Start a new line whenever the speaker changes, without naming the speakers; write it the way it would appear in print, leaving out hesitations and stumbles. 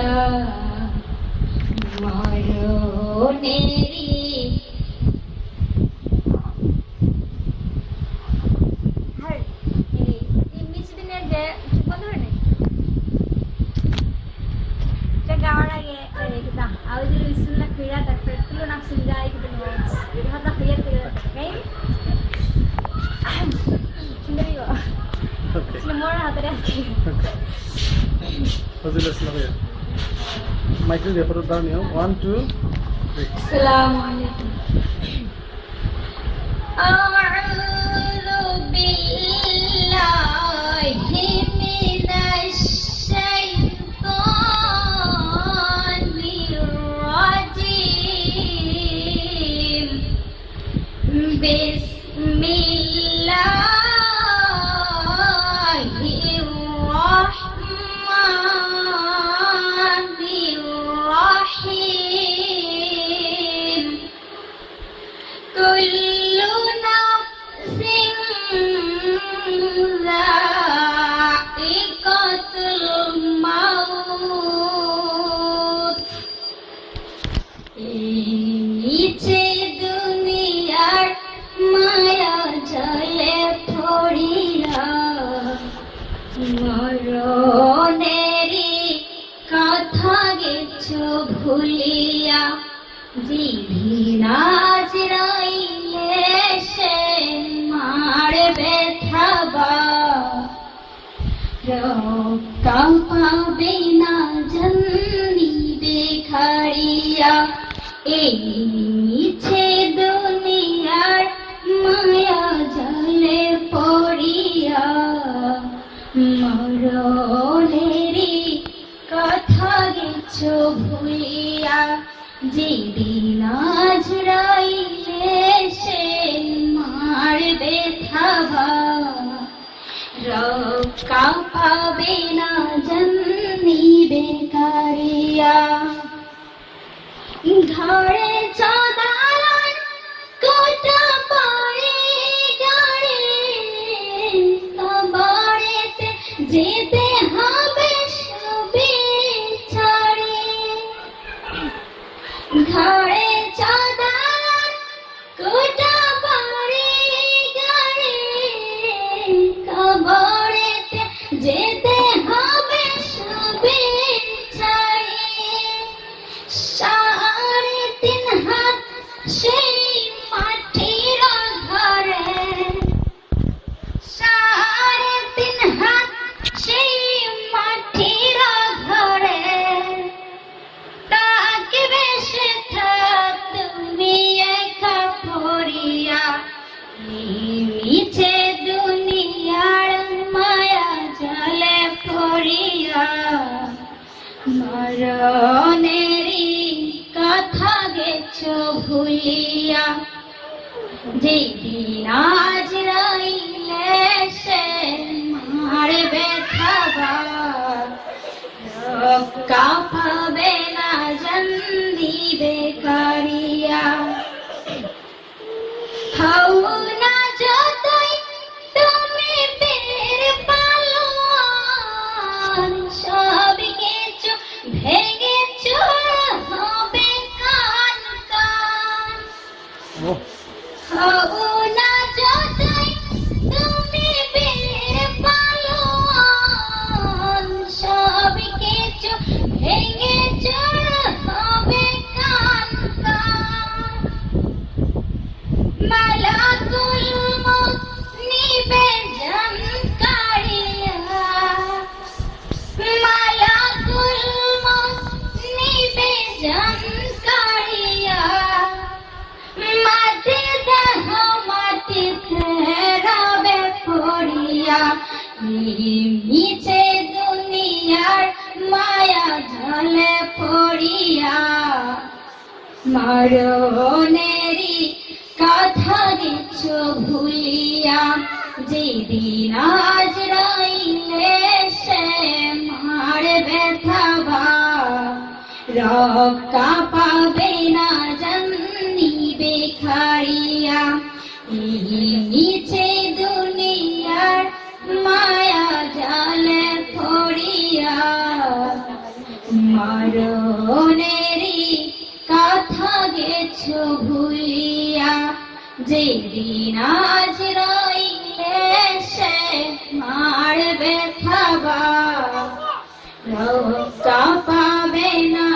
ভুলিয়া মরণেরি
Michael, dia perlu tahu nih. 1, 2, 3.
Assalamualaikum. A'udzu billahi minasy syaithanir rajim. Bismillahirrahmanirrahim. Kullu nafsin dha'iqatul maut. নিচে দুনিয়ার মায়া জলে পড়িয়া মরণেরি কথা গেছো ভুলিয়া জিভিনাজ রইলে সে মারবে থাবা রক্তা পাবে না জন্দিবে খাড়িয়া এই মিছে দুনিয়ার মায়া জলে পড়িয়া মরণেরি কথা গেছো ভুলিয়া যেদিন আজ রইলে সে মারবে থাবা রক্ষা পাবে না জন্দিবে কারিয়া ঘরে চদালন কোটা পড়ে গাড়ে কবরেতে যেতে হবে সবে ছাড়ে ঘরে চদালন কোটা পড়ে গাড়ে কবরেতে যেতে হবে সবে ছাড়ে 3.5 হাত সেই মাটির ঘরে 3.5 হাত সেই মাটির ঘরে তাকবে সে তুমি একা পড়িয়া নিচে দুনিয়ার মায়া জলে পড়িয়া মরণেরি কথা গেছো ভুলিয়া যেদিন আজ রইলে সে মারবে থাবা রক্ষা পাবে না জন্দিবে কারিয়া হও না যতই তুমি বের পালোয়ান সব কিছু ভেঙে চুর হবে কান কান হও না যতই তুমি বের পালোয়ান সব কিছু ভেঙে চুর হবে কান কান মালাকুল মউত নিবে জান কারিয়া মালাকুল মউত নিবে জান কারিয়া মাটি দেহ মাটিতে রবে পড়িয়া নিচে দুনিয়ার মায়া জলে পড়িয়া মরণেরি কথা গেছো ভুলিয়া যেদিন আজ রইলে সে মারবে থাবা রক্ষা পাবে না জন্দিবে খাড়িয়া নিচে দুনিয়ার মায়া জালে পড়িয়া মরণেরই কথা গেছো ভুলিয়া, যেদিন আজ রইলে সে মারবে খাবার, রক্ষা পাবে না